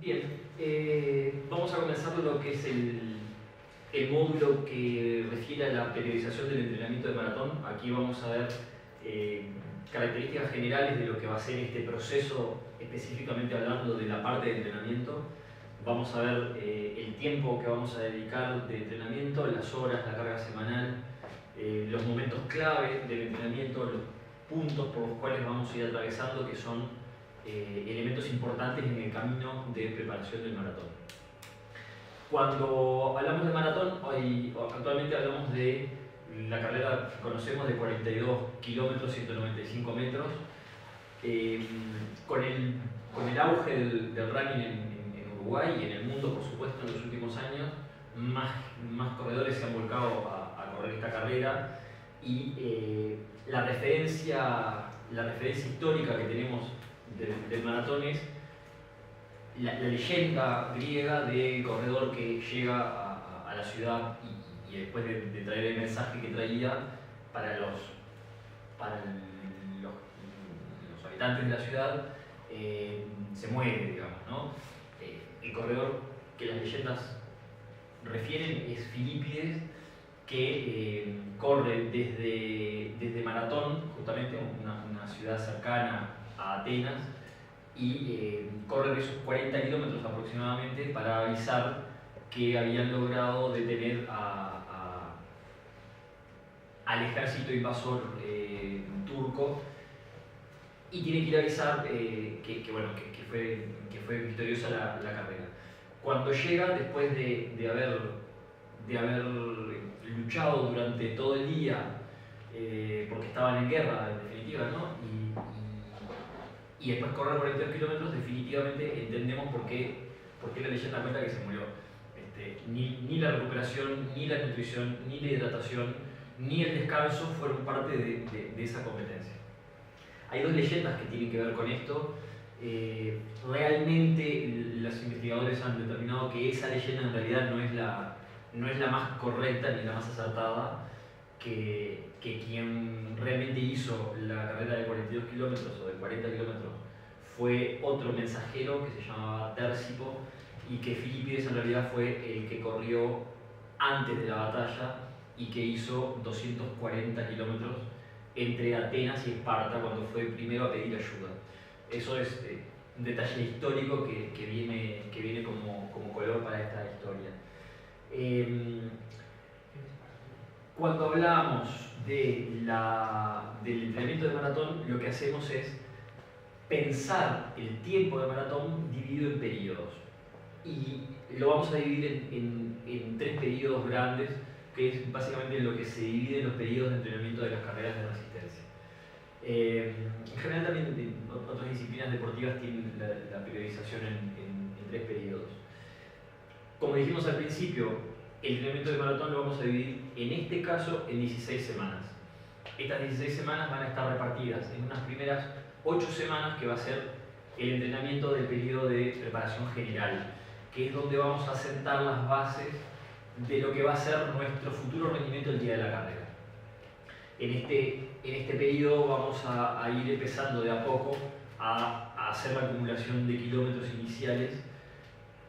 Bien, vamos a comenzar lo que es el módulo que refiere a la periodización del entrenamiento de maratón. Aquí vamos a ver características generales de lo que va a ser este proceso, específicamente hablando de la parte de entrenamiento. Vamos a ver el tiempo que vamos a dedicar de entrenamiento, las horas, la carga semanal, los momentos clave del entrenamiento, los puntos por los cuales vamos a ir atravesando, que son elementos importantes en el camino de preparación del maratón. Cuando hablamos de maratón, actualmente hablamos de la carrera que conocemos de 42 kilómetros, 195 metros. Con el auge del running en Uruguay y en el mundo, por supuesto, en los últimos años, más corredores se han volcado a correr esta carrera, y la referencia histórica que tenemos del maratón es la leyenda griega del corredor que llega a la ciudad y después de traer el mensaje que traía para los habitantes de la ciudad, se muere, digamos, ¿no? El corredor que las leyendas refieren es Filipides, que corre desde Maratón, justamente una ciudad cercana a Atenas, y corre esos 40 kilómetros aproximadamente para avisar que habían logrado detener al ejército invasor turco, y tiene que ir a avisar que fue victoriosa la carrera. Cuando llega, después de haber luchado durante todo el día, porque estaban en guerra en definitiva, ¿no? Y después correr 42 kilómetros, definitivamente entendemos por qué la leyenda cuenta que se murió. Ni la recuperación, ni la nutrición, ni la hidratación, ni el descanso fueron parte de esa competencia. Hay dos leyendas que tienen que ver con esto. Realmente los investigadores han determinado que esa leyenda en realidad no es la más correcta ni la más acertada, que quien realmente hizo la carrera de 42 kilómetros o de 40 kilómetros fue otro mensajero que se llamaba Tércipo, y que Filipides en realidad fue el que corrió antes de la batalla y que hizo 240 kilómetros entre Atenas y Esparta cuando fue primero a pedir ayuda. Eso es un detalle histórico que viene como color para esta historia. Cuando hablamos del entrenamiento de maratón, lo que hacemos es pensar el tiempo de maratón dividido en periodos. Y lo vamos a dividir en tres periodos grandes, que es básicamente lo que se divide en los periodos de entrenamiento de las carreras de resistencia. En general también otras disciplinas deportivas tienen la periodización en tres periodos. Como dijimos al principio, el entrenamiento de maratón lo vamos a dividir en este caso en 16 semanas. Estas 16 semanas van a estar repartidas en unas primeras 8 semanas, que va a ser el entrenamiento del periodo de preparación general, que es donde vamos a sentar las bases de lo que va a ser nuestro futuro rendimiento el día de la carrera. En este periodo vamos a ir empezando de a poco a hacer la acumulación de kilómetros iniciales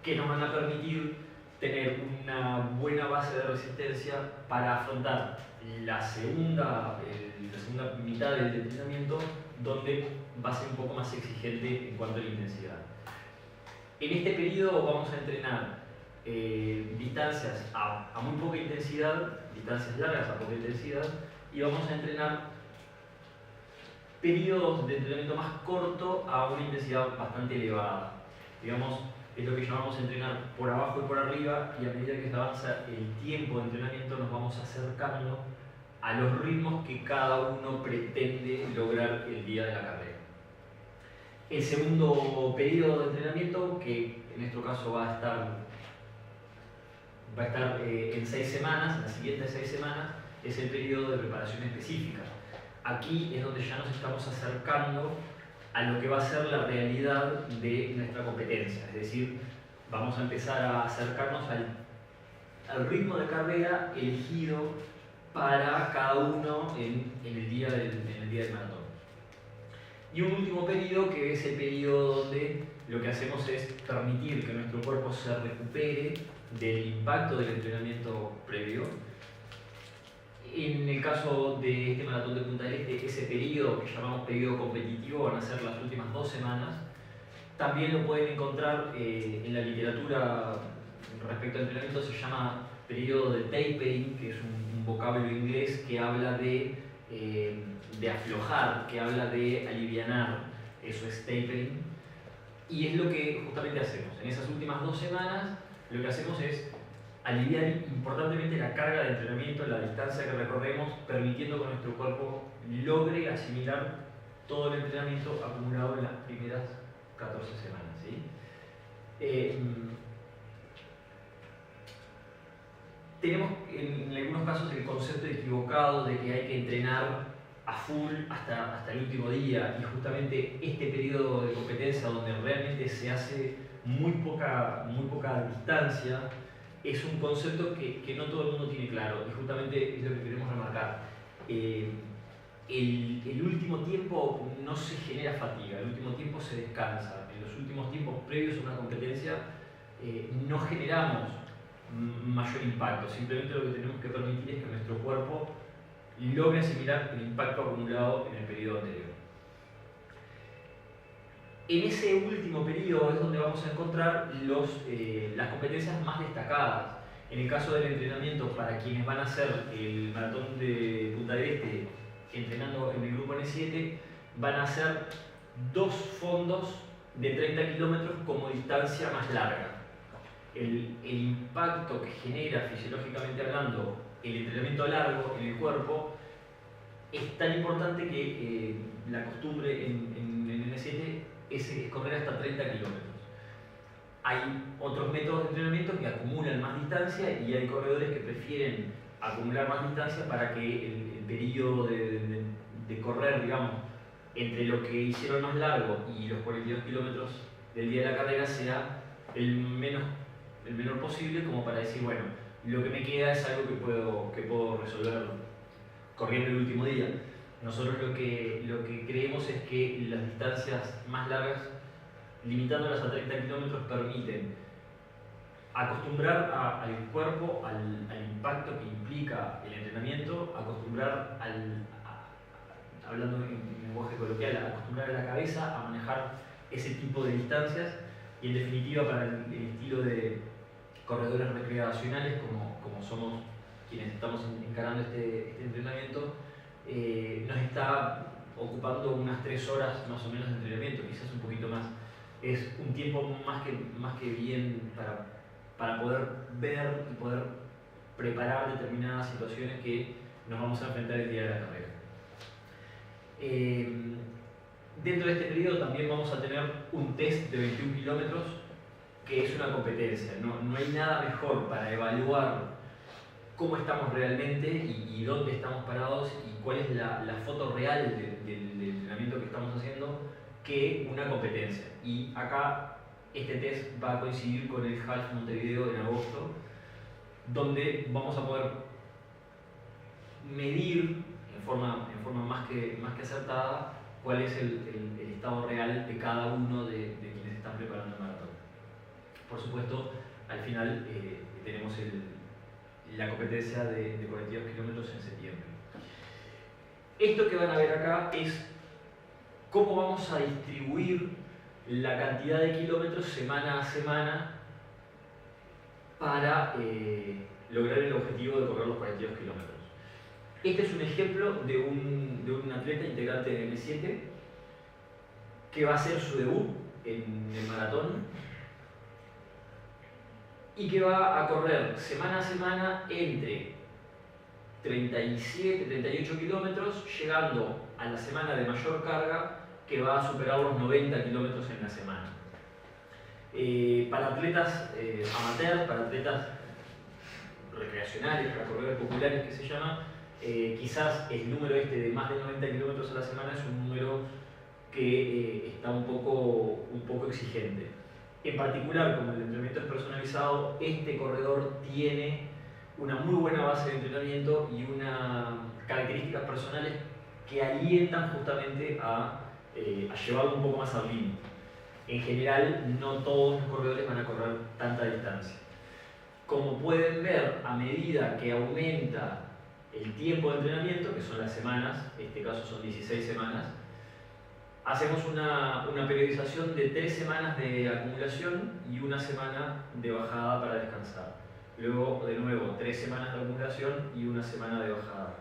que nos van a permitir tener una buena base de resistencia para afrontar la segunda mitad del entrenamiento, donde va a ser un poco más exigente en cuanto a la intensidad. En este periodo vamos a entrenar distancias a muy poca intensidad, distancias largas a poca intensidad, y vamos a entrenar periodos de entrenamiento más corto a una intensidad bastante elevada. Digamos, es lo que llamamos entrenar por abajo y por arriba, y a medida que se avanza el tiempo de entrenamiento nos vamos acercando a los ritmos que cada uno pretende lograr el día de la carrera. El segundo periodo de entrenamiento, que en nuestro caso va a estar en 6 semanas, en las siguientes 6 semanas, es el periodo de preparación específica. Aquí es donde ya nos estamos acercando a lo que va a ser la realidad de nuestra competencia, es decir, vamos a empezar a acercarnos al ritmo de carrera elegido para cada uno en el día del maratón. Y un último periodo, que es el periodo donde lo que hacemos es permitir que nuestro cuerpo se recupere del impacto del entrenamiento previo. En el caso de este maratón de Punta del Este, ese periodo que llamamos periodo competitivo van a ser las últimas 2 semanas. También lo pueden encontrar en la literatura respecto al entrenamiento, se llama periodo de tapering, que es un vocablo inglés que habla de aflojar, que habla de alivianar. Eso es tapering. Y es lo que justamente hacemos. En esas últimas 2 semanas lo que hacemos es aliviar importantemente la carga de entrenamiento, la distancia que recorremos, permitiendo que nuestro cuerpo logre asimilar todo el entrenamiento acumulado en las primeras 14 semanas. ¿Sí? Tenemos en algunos casos el concepto equivocado de que hay que entrenar a full hasta el último día, y justamente este periodo de competencia donde realmente se hace muy poca distancia es un concepto que no todo el mundo tiene claro, y justamente es lo que queremos remarcar. El último tiempo no se genera fatiga, el último tiempo se descansa. En los últimos tiempos previos a una competencia no generamos mayor impacto, simplemente lo que tenemos que permitir es que nuestro cuerpo logre asimilar el impacto acumulado en el periodo anterior. En ese último periodo es donde vamos a encontrar las competencias más destacadas. En el caso del entrenamiento, para quienes van a hacer el maratón de Punta del Este entrenando en el grupo N7, van a hacer 2 fondos de 30 kilómetros como distancia más larga. El impacto que genera fisiológicamente hablando el entrenamiento largo en el cuerpo es tan importante que la costumbre en N7 es correr hasta 30 kilómetros. Hay otros métodos de entrenamiento que acumulan más distancia, y hay corredores que prefieren acumular más distancia para que el periodo de correr, digamos, entre lo que hicieron más largo y los 42 kilómetros del día de la carrera sea el menor posible, como para decir, bueno, lo que me queda es algo que puedo resolver corriendo el último día. Nosotros lo que creemos es que las distancias más largas, limitándolas a 30 kilómetros, permiten acostumbrar al cuerpo al impacto que implica el entrenamiento, acostumbrar hablando en lenguaje coloquial, acostumbrar a la cabeza a manejar ese tipo de distancias, y en definitiva para el estilo de corredores recreacionales como somos quienes estamos encarando este entrenamiento, nos está ocupando unas 3 horas más o menos de entrenamiento, quizás un poquito más. Es un tiempo más que bien para poder ver y poder preparar determinadas situaciones que nos vamos a enfrentar el día de la carrera. Dentro de este periodo también vamos a tener un test de 21 kilómetros que es una competencia. No hay nada mejor para evaluar cómo estamos realmente y dónde estamos parados y cuál es la foto real del entrenamiento que estamos haciendo que una competencia. Y acá este test va a coincidir con el Half Montevideo en agosto, donde vamos a poder medir en forma más que acertada cuál es el estado real de cada uno de quienes están preparando el maratón. Por supuesto, al final tenemos la competencia de 42 kilómetros en septiembre. Esto que van a ver acá es cómo vamos a distribuir la cantidad de kilómetros semana a semana para lograr el objetivo de correr los 42 kilómetros. Este es un ejemplo de un atleta integrante del M7 que va a hacer su debut en el maratón y que va a correr semana a semana entre 37 y 38 kilómetros, llegando a la semana de mayor carga que va a superar los 90 kilómetros en la semana. Para atletas amateurs, para atletas recreacionales, para corredores populares que se llama, quizás el número de más de 90 kilómetros a la semana es un número que está un poco exigente. En particular, como el entrenamiento es personalizado, este corredor tiene una muy buena base de entrenamiento y unas características personales que alientan justamente a llevarlo un poco más al límite. En general, no todos los corredores van a correr tanta distancia. Como pueden ver, a medida que aumenta el tiempo de entrenamiento, que son las semanas, en este caso son 16 semanas, hacemos una periodización de 3 semanas de acumulación y 1 semana de bajada para descansar. Luego, de nuevo, 3 semanas de acumulación y 1 semana de bajada.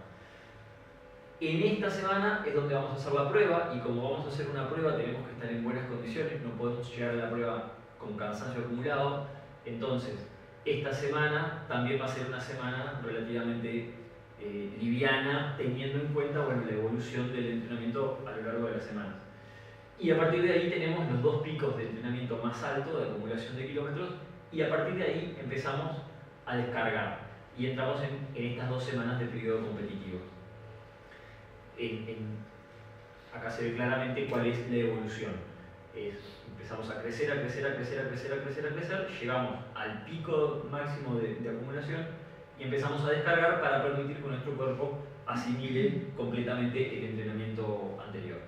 En esta semana es donde vamos a hacer la prueba, y como vamos a hacer una prueba tenemos que estar en buenas condiciones, no podemos llegar a la prueba con cansancio acumulado. Entonces, esta semana también va a ser una semana relativamente liviana, teniendo en cuenta, bueno, la evolución del entrenamiento a lo largo de las semanas. Y a partir de ahí tenemos los 2 picos de entrenamiento más altos de acumulación de kilómetros, y a partir de ahí empezamos a descargar y entramos en estas 2 semanas de periodo competitivo. Acá se ve claramente cuál es la evolución. Empezamos a crecer, llegamos al pico máximo de acumulación y empezamos a descargar para permitir que nuestro cuerpo asimile completamente el entrenamiento anterior.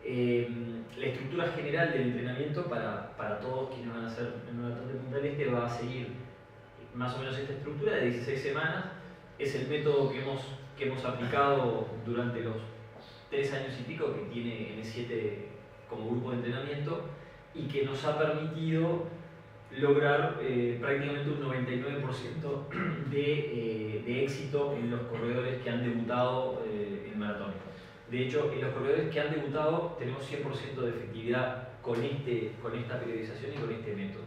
La estructura general del entrenamiento para todos quienes van a hacer el maratón de Punta del Este va a seguir más o menos esta estructura de 16 semanas. Es el método que hemos aplicado durante los 3 años y pico que tiene N7 como grupo de entrenamiento, y que nos ha permitido lograr prácticamente un 99% de éxito en los corredores que han debutado en maratón. De hecho, en los corredores que han debutado tenemos 100% de efectividad con esta periodización y con este método.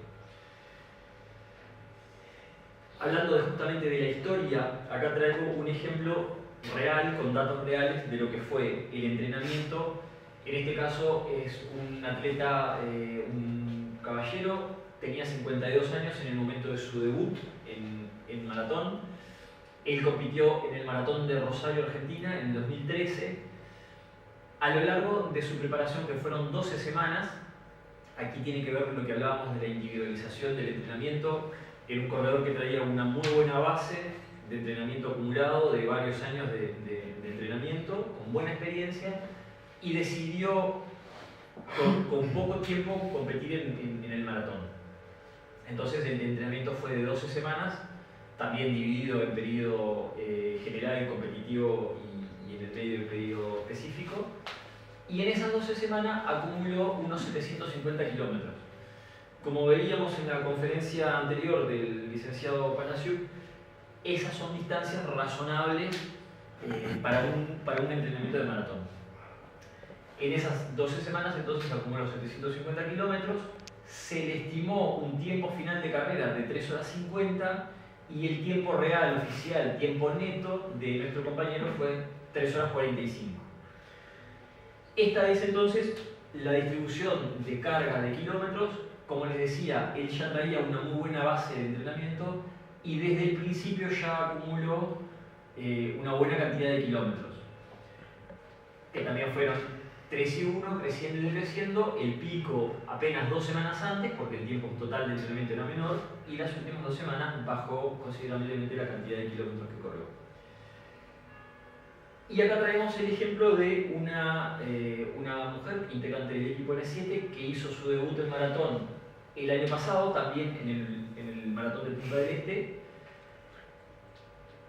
Hablando justamente de la historia, acá traigo un ejemplo real, con datos reales, de lo que fue el entrenamiento. En este caso es un atleta, un caballero, tenía 52 años en el momento de su debut en maratón. Él compitió en el maratón de Rosario, Argentina, en el 2013. A lo largo de su preparación, que fueron 12 semanas, aquí tiene que ver con lo que hablábamos de la individualización del entrenamiento. Era un corredor que traía una muy buena base de entrenamiento acumulado, de varios años de entrenamiento, con buena experiencia, y decidió con poco tiempo competir en el maratón. Entonces el entrenamiento fue de 12 semanas, también dividido en periodo general, competitivo y en el medio del periodo específico. Y en esas 12 semanas acumuló unos 750 kilómetros. Como veíamos en la conferencia anterior del licenciado Panasiuk, esas son distancias razonables para un entrenamiento de maratón. En esas 12 semanas entonces acumuló 750 kilómetros, se le estimó un tiempo final de carrera de 3 horas 50 y el tiempo real, oficial, tiempo neto de nuestro compañero fue 3 horas 45. Esta es entonces la distribución de carga de kilómetros. Como les decía, él ya traía una muy buena base de entrenamiento y desde el principio ya acumuló una buena cantidad de kilómetros, que también fueron 3 y 1, creciendo y creciendo. El pico apenas 2 semanas antes, porque el tiempo total de entrenamiento era menor, y las últimas 2 semanas bajó considerablemente la cantidad de kilómetros que corrió. Y acá traemos el ejemplo de una mujer integrante del equipo N7 que hizo su debut en maratón el año pasado, también en el maratón de Punta del Este.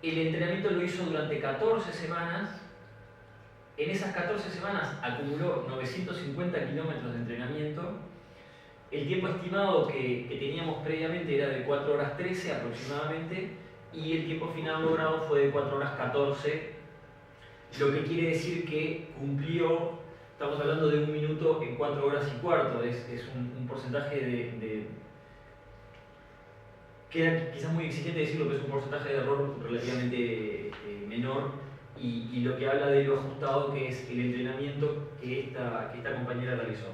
El entrenamiento lo hizo durante 14 semanas. En esas 14 semanas acumuló 950 kilómetros de entrenamiento. El tiempo estimado que teníamos previamente era de 4 horas 13 aproximadamente, y el tiempo final logrado fue de 4 horas 14, lo que quiere decir que cumplió, estamos hablando de 1 minuto en 4 horas y cuarto, es un porcentaje queda quizás muy exigente decirlo, pero es un porcentaje de error relativamente menor, y lo que habla de lo ajustado que es el entrenamiento que esta compañera realizó.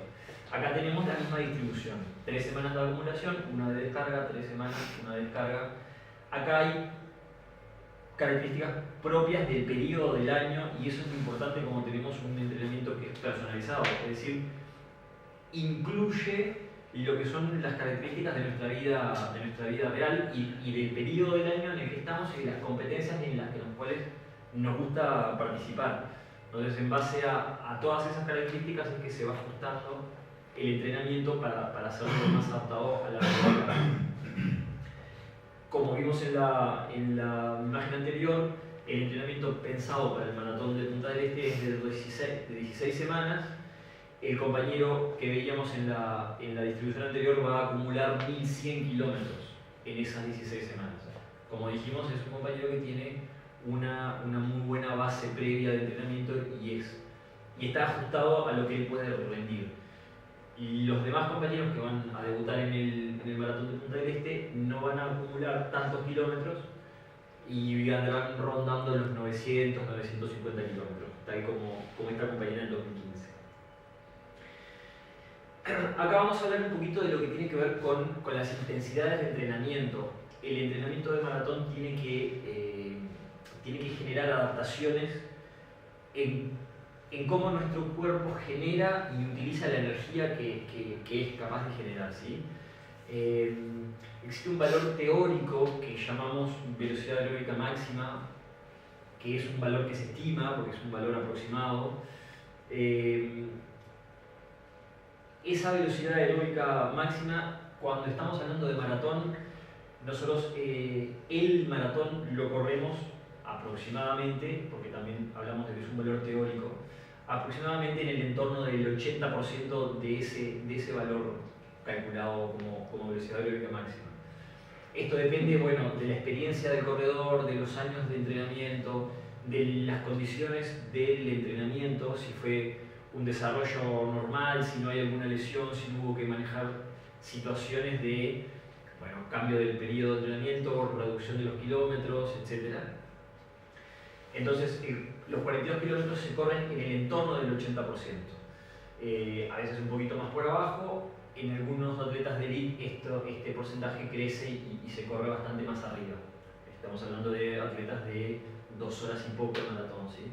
Acá tenemos la misma distribución, 3 semanas de acumulación, 1 de descarga, 3 semanas, 1 de descarga. Acá hay características propias del periodo del año, y eso es muy importante como tenemos un entrenamiento que es personalizado, es decir, incluye lo que son las características de nuestra vida real y del periodo del año en el que estamos y las competencias en las cuales nos gusta participar. Entonces, en base a todas esas características es que se va ajustando el entrenamiento para hacerlo más adaptado a la realidad. Como vimos en la imagen anterior, el entrenamiento pensado para el maratón de Punta del Este es de 16 semanas. El compañero que veíamos en la distribución anterior va a acumular 1100 kilómetros en esas 16 semanas. Como dijimos, es un compañero que tiene una muy buena base previa de entrenamiento y está ajustado a lo que él puede rendir. Y los demás compañeros que van a debutar en el maratón de Punta del Este no van a acumular tantos kilómetros y andarán rondando los 900, 950 kilómetros, tal como esta compañera en 2015. Acá vamos a hablar un poquito de lo que tiene que ver con las intensidades de entrenamiento. El entrenamiento de maratón tiene que generar adaptaciones en cómo nuestro cuerpo genera y utiliza la energía que es capaz de generar, ¿sí? Existe un valor teórico que llamamos velocidad aeróbica máxima, que es un valor que se estima, porque es un valor aproximado. Esa velocidad aeróbica máxima, cuando estamos hablando de maratón, nosotros el maratón lo corremos aproximadamente, porque también hablamos de que es un valor teórico, aproximadamente en el entorno del 80% de ese valor calculado como velocidad aeróbica máxima. Esto depende, bueno, de la experiencia del corredor, de los años de entrenamiento, de las condiciones del entrenamiento, si fue un desarrollo normal, si no hay alguna lesión, si no hubo que manejar situaciones de cambio del periodo de entrenamiento, reducción de los kilómetros, etc. Entonces, los 42 kilómetros se corren en el entorno del 80%. A veces un poquito más por abajo. En algunos atletas de elite este porcentaje crece y se corre bastante más arriba. Estamos hablando de atletas de 2 horas y poco de maratón, ¿sí?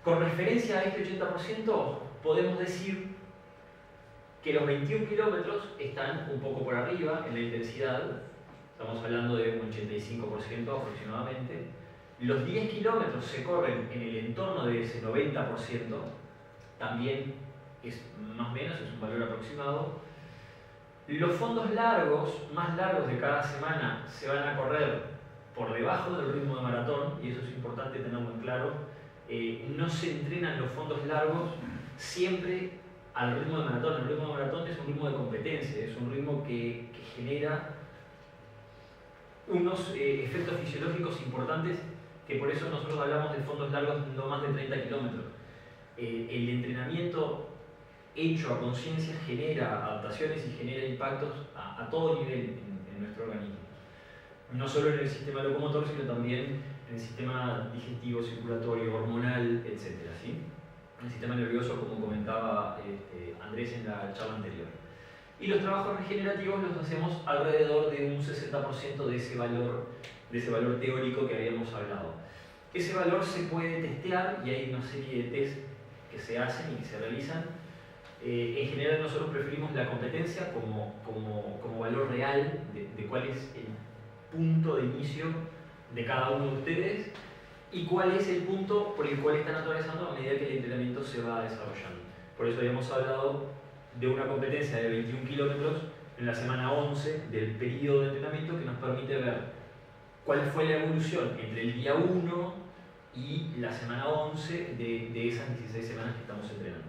Con referencia a este 80%, podemos decir que los 21 kilómetros están un poco por arriba en la intensidad. Estamos hablando de un 85% aproximadamente. Los 10 kilómetros se corren en el entorno de ese 90%, también es más o menos, es un valor aproximado. Los fondos largos, más largos de cada semana, se van a correr por debajo del ritmo de maratón, y eso es importante tenerlo en claro. No se entrenan los fondos largos siempre al ritmo de maratón. El ritmo de maratón es un ritmo de competencia, es un ritmo que genera unos efectos fisiológicos importantes, que por eso nosotros hablamos de fondos largos no más de 30 kilómetros. El entrenamiento hecho a conciencia genera adaptaciones y genera impactos a todo nivel en nuestro organismo. No solo en el sistema locomotor, sino también en el sistema digestivo, circulatorio, hormonal, etc. ¿sí? El sistema nervioso, como comentaba Andrés en la charla anterior. Y los trabajos regenerativos los hacemos alrededor de un 60% de ese valor teórico que habíamos hablado. Ese valor se puede testear y hay una serie de test que se hacen y que se realizan. En general nosotros preferimos la competencia como valor real de cuál es el punto de inicio de cada uno de ustedes y cuál es el punto por el cual están atravesando a medida que el entrenamiento se va desarrollando. Por eso habíamos hablado de una competencia de 21 kilómetros en la semana 11 del periodo de entrenamiento, que nos permite ver cuál fue la evolución entre el día 1 y la semana 11 de esas 16 semanas que estamos entrenando.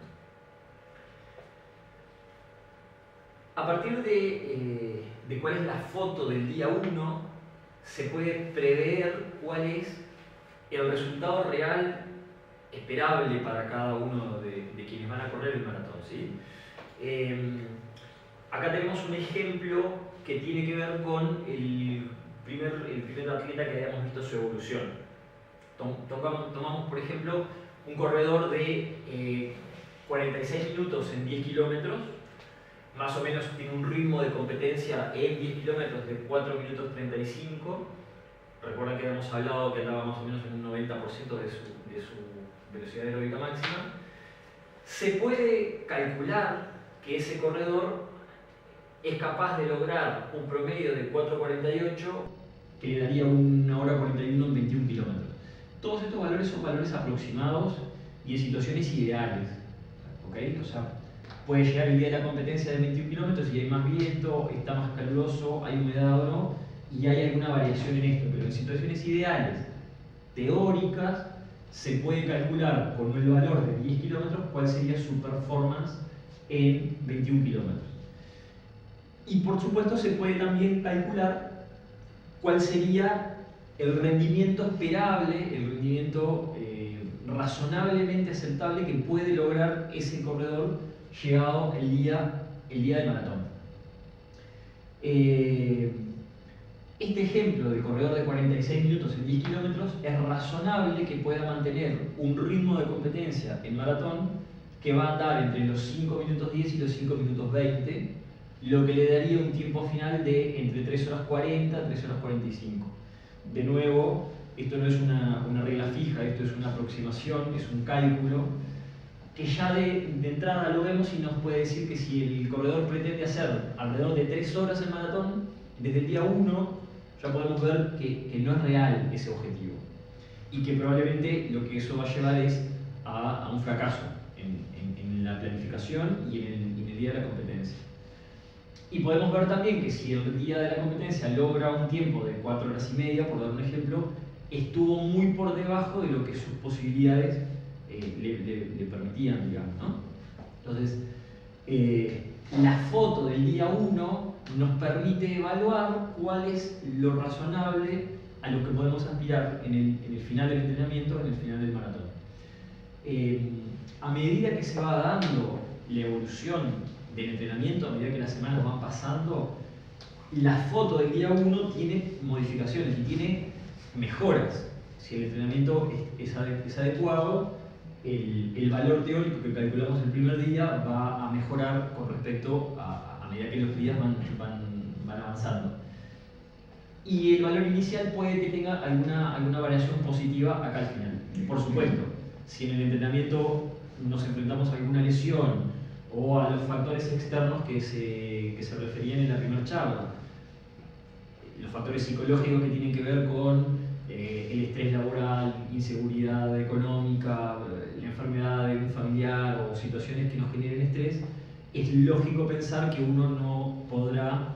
A partir de cuál es la foto del día 1, se puede prever cuál es el resultado real esperable para cada uno de quienes van a correr el maratón, ¿sí? Acá tenemos un ejemplo que tiene que ver con el primer atleta que hayamos visto su evolución. Tomamos, por ejemplo, un corredor de 46 minutos en 10 kilómetros, más o menos tiene un ritmo de competencia en 10 kilómetros de 4 minutos 35. Recuerden que habíamos hablado que andaba más o menos en un 90% de su velocidad aeróbica máxima. Se puede calcular que ese corredor es capaz de lograr un promedio de 4.48 que le daría 1 hora 41 en 21 kilómetros. Todos estos valores son valores aproximados y en situaciones ideales, ¿okay? O sea, puede llegar el día de la competencia de 21 kilómetros y hay más viento, está más caluroso, hay humedad o no, y hay alguna variación en esto, pero en situaciones ideales, teóricas, se puede calcular con el valor de 10 kilómetros cuál sería su performance en 21 kilómetros. Y por supuesto se puede también calcular cuál sería el rendimiento esperable, el rendimiento razonablemente aceptable que puede lograr ese corredor llegado el día del maratón. Este ejemplo del corredor de 46 minutos en 10 kilómetros es razonable que pueda mantener un ritmo de competencia en maratón que va a andar entre los 5 minutos 10 y los 5 minutos 20, lo que le daría un tiempo final de entre 3 horas 40 y 3 horas 45. De nuevo, esto no es una regla fija, esto es una aproximación, es un cálculo que ya de entrada lo vemos y nos puede decir que si el corredor pretende hacer alrededor de 3 horas el maratón, desde el día 1 ya podemos ver que no es real ese objetivo y que probablemente lo que eso va a llevar es a un fracaso en la planificación y en el día de la competencia. Y podemos ver también que si el día de la competencia logra un tiempo de 4 horas y media, por dar un ejemplo, estuvo muy por debajo de lo que sus posibilidades le permitían, digamos, ¿no? Entonces, la foto del día 1 nos permite evaluar cuál es lo razonable a lo que podemos aspirar en el final del entrenamiento, en el final del maratón. A medida que se va dando la evolución del entrenamiento, a medida que las semanas van pasando, la foto del día 1 tiene modificaciones y tiene mejoras. Si el entrenamiento es adecuado, el valor teórico que calculamos el primer día va a mejorar con respecto a medida que los días van avanzando. Y el valor inicial puede que tenga alguna variación positiva acá al final. Por supuesto, si en el entrenamiento nos enfrentamos a alguna lesión o a los factores externos que se referían en la primera charla, los factores psicológicos que tienen que ver con el estrés laboral, inseguridad económica, la enfermedad de un familiar o situaciones que nos generen estrés, es lógico pensar que uno no podrá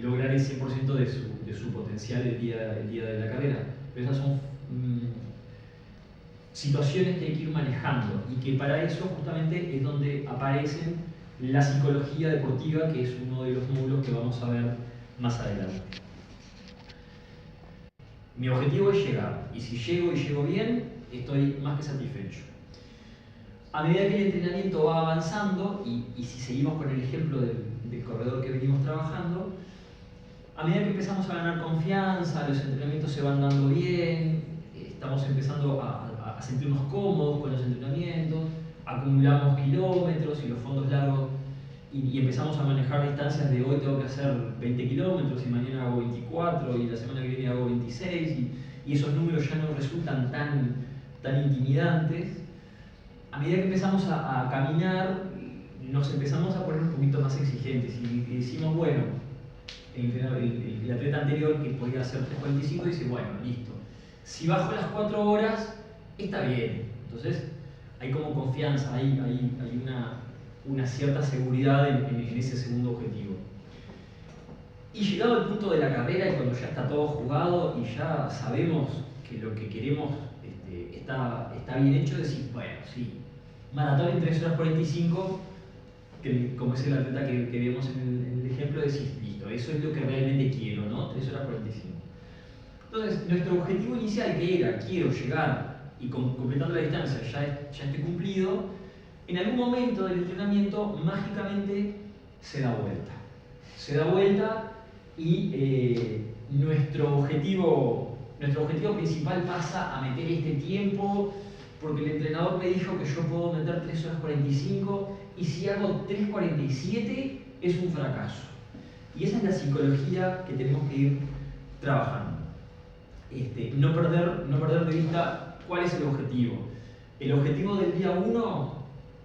lograr el 100% de su potencial el día de la carrera. Pero esas son situaciones que hay que ir manejando y que para eso justamente es donde aparece la psicología deportiva, que es uno de los módulos que vamos a ver más adelante. Mi objetivo es llegar, y si llego y llego bien, estoy más que satisfecho. A medida que el entrenamiento va avanzando, y si seguimos con el ejemplo del corredor que venimos trabajando, a medida que empezamos a ganar confianza, los entrenamientos se van dando bien, estamos empezando a sentirnos cómodos con los entrenamientos, acumulamos kilómetros y los fondos largos y empezamos a manejar distancias de hoy tengo que hacer 20 kilómetros y mañana hago 24 y la semana que viene hago 26 y esos números ya no resultan tan intimidantes. A medida que empezamos a caminar, nos empezamos a poner un poquito más exigentes y decimos, bueno, el atleta anterior que podía hacer 3:45 dice, bueno, listo, si bajo las 4 horas, está bien. Entonces, hay como confianza, hay una cierta seguridad en ese segundo objetivo. Y llegado al punto de la carrera y cuando ya está todo jugado y ya sabemos que lo que queremos está bien hecho, decir, bueno, sí, maratón en 3 horas 45, que, como es el atleta que vemos en el ejemplo, decís, listo, eso es lo que realmente quiero, ¿no? 3 horas 45. Entonces, nuestro objetivo inicial, que era, quiero llegar y completando la distancia ya esté cumplido, en algún momento del entrenamiento mágicamente se da vuelta. Se da vuelta y nuestro objetivo principal pasa a meter este tiempo porque el entrenador me dijo que yo puedo meter 3 horas 45 y si hago 3:47 es un fracaso. Y esa es la psicología que tenemos que ir trabajando. No perder de vista cuál es el objetivo. El objetivo del día 1,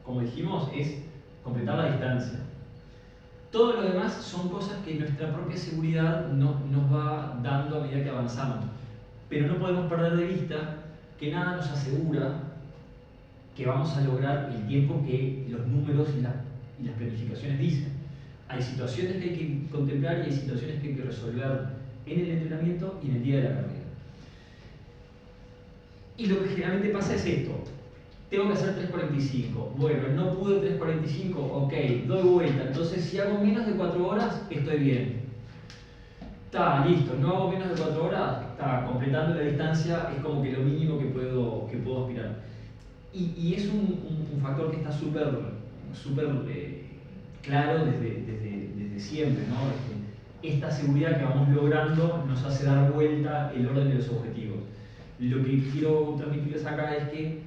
como dijimos, es completar la distancia. Todo lo demás son cosas que nuestra propia seguridad nos va dando a medida que avanzamos. Pero no podemos perder de vista que nada nos asegura que vamos a lograr el tiempo que los números y y las planificaciones dicen. Hay situaciones que hay que contemplar y hay situaciones que hay que resolver en el entrenamiento y en el día de la carrera. Y lo que generalmente pasa es esto. Tengo que hacer 3.45. Bueno, no pude 3.45, ok, doy vuelta. Entonces, si hago menos de 4 horas, estoy bien. Está, listo, no hago menos de 4 horas, está, completando la distancia es como que lo mínimo que puedo aspirar. Y es un factor que está súper claro desde siempre, ¿no? Esta seguridad que vamos logrando nos hace dar vuelta el orden de los objetivos. Lo que quiero transmitirles acá es que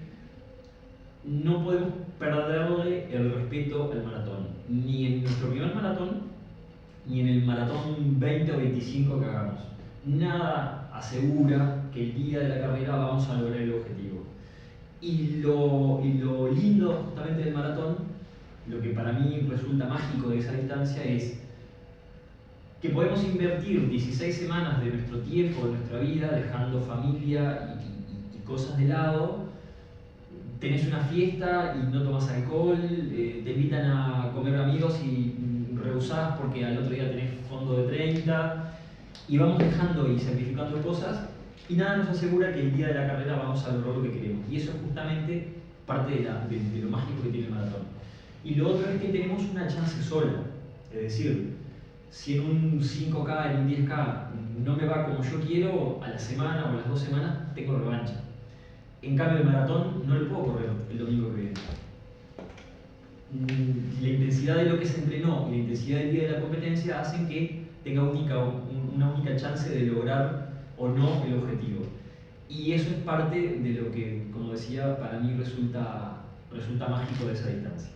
no podemos perderle el respeto al maratón, ni en nuestro primer maratón, ni en el maratón 20 o 25 que hagamos. Nada asegura que el día de la carrera vamos a lograr el objetivo. Y lo lindo justamente del maratón, lo que para mí resulta mágico de esa distancia es que podemos invertir 16 semanas de nuestro tiempo, de nuestra vida, dejando familia y cosas de lado. Tenés una fiesta y no tomás alcohol, te invitan a comer amigos y rehusás porque al otro día tenés fondo de 30, y vamos dejando y sacrificando cosas y nada nos asegura que el día de la carrera vamos a lograr lo que queremos. Y eso es justamente parte de lo mágico que tiene el maratón. Y lo otro es que tenemos una chance sola, es decir, si en un 5K, en un 10K no me va como yo quiero, a la semana o a las 2 semanas tengo revancha. En cambio, el maratón no lo puedo correr el domingo que viene. La intensidad de lo que se entrenó y la intensidad del día de la competencia hacen que tenga una única chance de lograr o no el objetivo. Y eso es parte de lo que, como decía, para mí resulta mágico de esa distancia.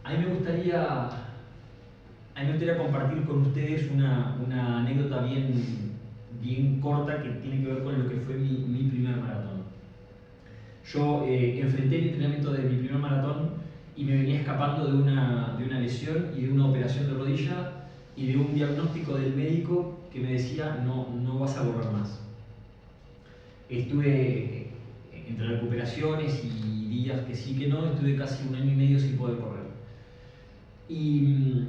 A mí me gustaría compartir con ustedes una anécdota bien corta que tiene que ver con lo que fue mi primer maratón. Yo enfrenté el entrenamiento de mi primer maratón y me venía escapando de una lesión y de una operación de rodilla y de un diagnóstico del médico que me decía no vas a correr más. Estuve entre recuperaciones y días que sí que no, estuve casi 1 año y medio sin poder correr. Y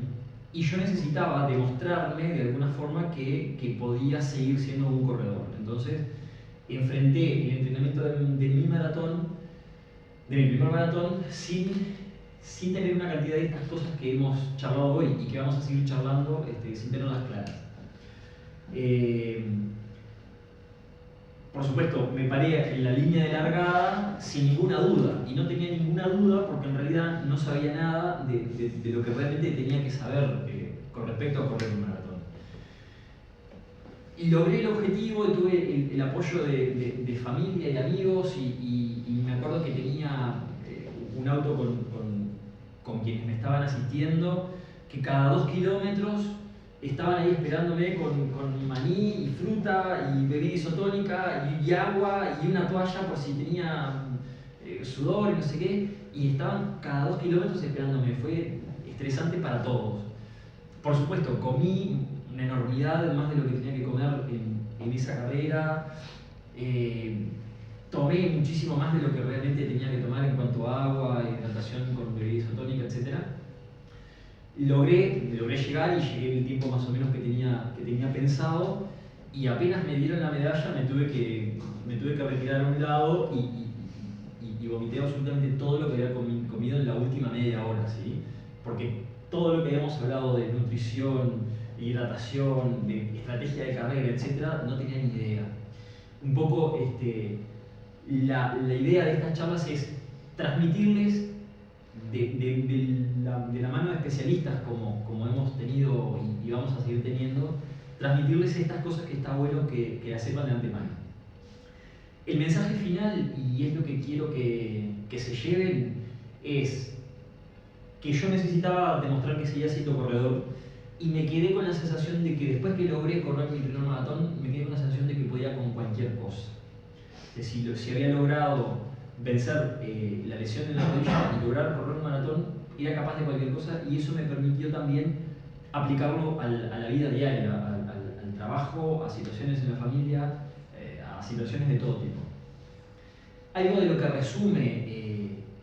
yo necesitaba demostrarme de alguna forma que podía seguir siendo un corredor. Entonces, enfrenté el entrenamiento de mi primer maratón, sin tener una cantidad de estas cosas que hemos charlado hoy y que vamos a seguir charlando sin tenerlas claras. Por supuesto, me paré en la línea de largada sin ninguna duda, y no tenía ninguna duda porque en realidad no sabía nada de lo que realmente tenía que saber con respecto a correr un maratón. Y logré el objetivo y tuve el apoyo de familia y amigos y me acuerdo que tenía un auto con quienes me estaban asistiendo, que cada 2 kilómetros estaban ahí esperándome con maní y fruta y bebida isotónica y agua y una toalla por si tenía sudor y no sé qué, y estaban cada 2 kilómetros esperándome. Fue estresante para todos. Por supuesto, comí una enormidad, más de lo que tenía que comer en esa carrera. Tomé muchísimo más de lo que realmente tenía que tomar en cuanto a agua, hidratación con bebida isotónica, etc. Logré llegar y llegué en el tiempo más o menos que tenía pensado, y apenas me dieron la medalla me tuve que retirar a un lado y vomité absolutamente todo lo que había comido en la última media hora, ¿sí? Porque todo lo que habíamos hablado de nutrición, hidratación, de estrategia de carrera, etc., no tenía ni idea. Un poco la idea de estas charlas es transmitirles de la mano de especialistas como hemos tenido y vamos a seguir teniendo, transmitirles estas cosas que está bueno que las sepan de antemano. El mensaje final, y es lo que quiero que se lleven, es que yo necesitaba demostrar que seguía siendo corredor, y me quedé con la sensación de que después que logré correr mi primer maratón, me quedé con la sensación de que podía con cualquier cosa. Es decir, si había logrado vencer la lesión en la rodilla y lograr correr un maratón, era capaz de cualquier cosa, y eso me permitió también aplicarlo a la vida diaria, al trabajo, a situaciones en la familia, a situaciones de todo tipo. Algo de lo que resume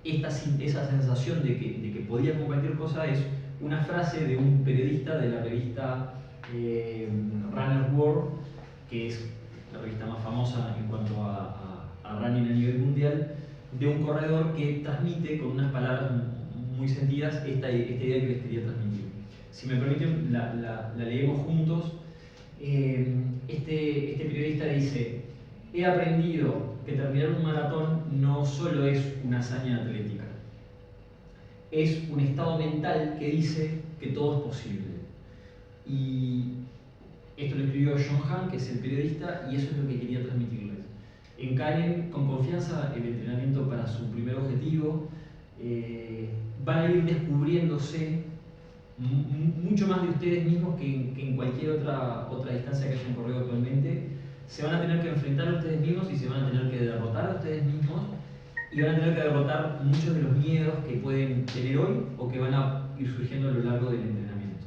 esa sensación de que podía con cualquier cosa es una frase de un periodista de la revista Runner's World, que es la revista más famosa en cuanto a running a nivel mundial, de un corredor que transmite con unas palabras muy sentidas esta idea que les quería transmitir. Si me permiten, la leemos juntos. Este periodista dice: he aprendido que terminar un maratón no solo es una hazaña atlética, es un estado mental que dice que todo es posible. Y esto lo escribió John Hahn, que es el periodista, y eso es lo que quería transmitirles. Encaren con confianza el entrenamiento para su primer objetivo, van a ir descubriéndose mucho más de ustedes mismos que en cualquier otra distancia que hayan corrido actualmente. Se van a tener que enfrentar a ustedes mismos y se van a tener que derrotar a ustedes mismos, y van a tener que derrotar muchos de los miedos que pueden tener hoy o que van a ir surgiendo a lo largo del entrenamiento.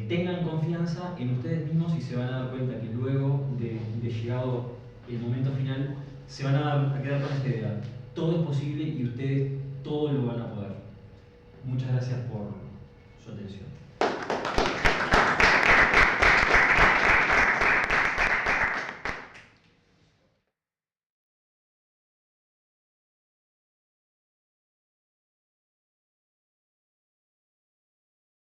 Tengan confianza en ustedes mismos y se van a dar cuenta que luego de llegado el momento final se van a quedar con esta idea: todo es posible y ustedes todo lo van a poder. Muchas gracias por su atención.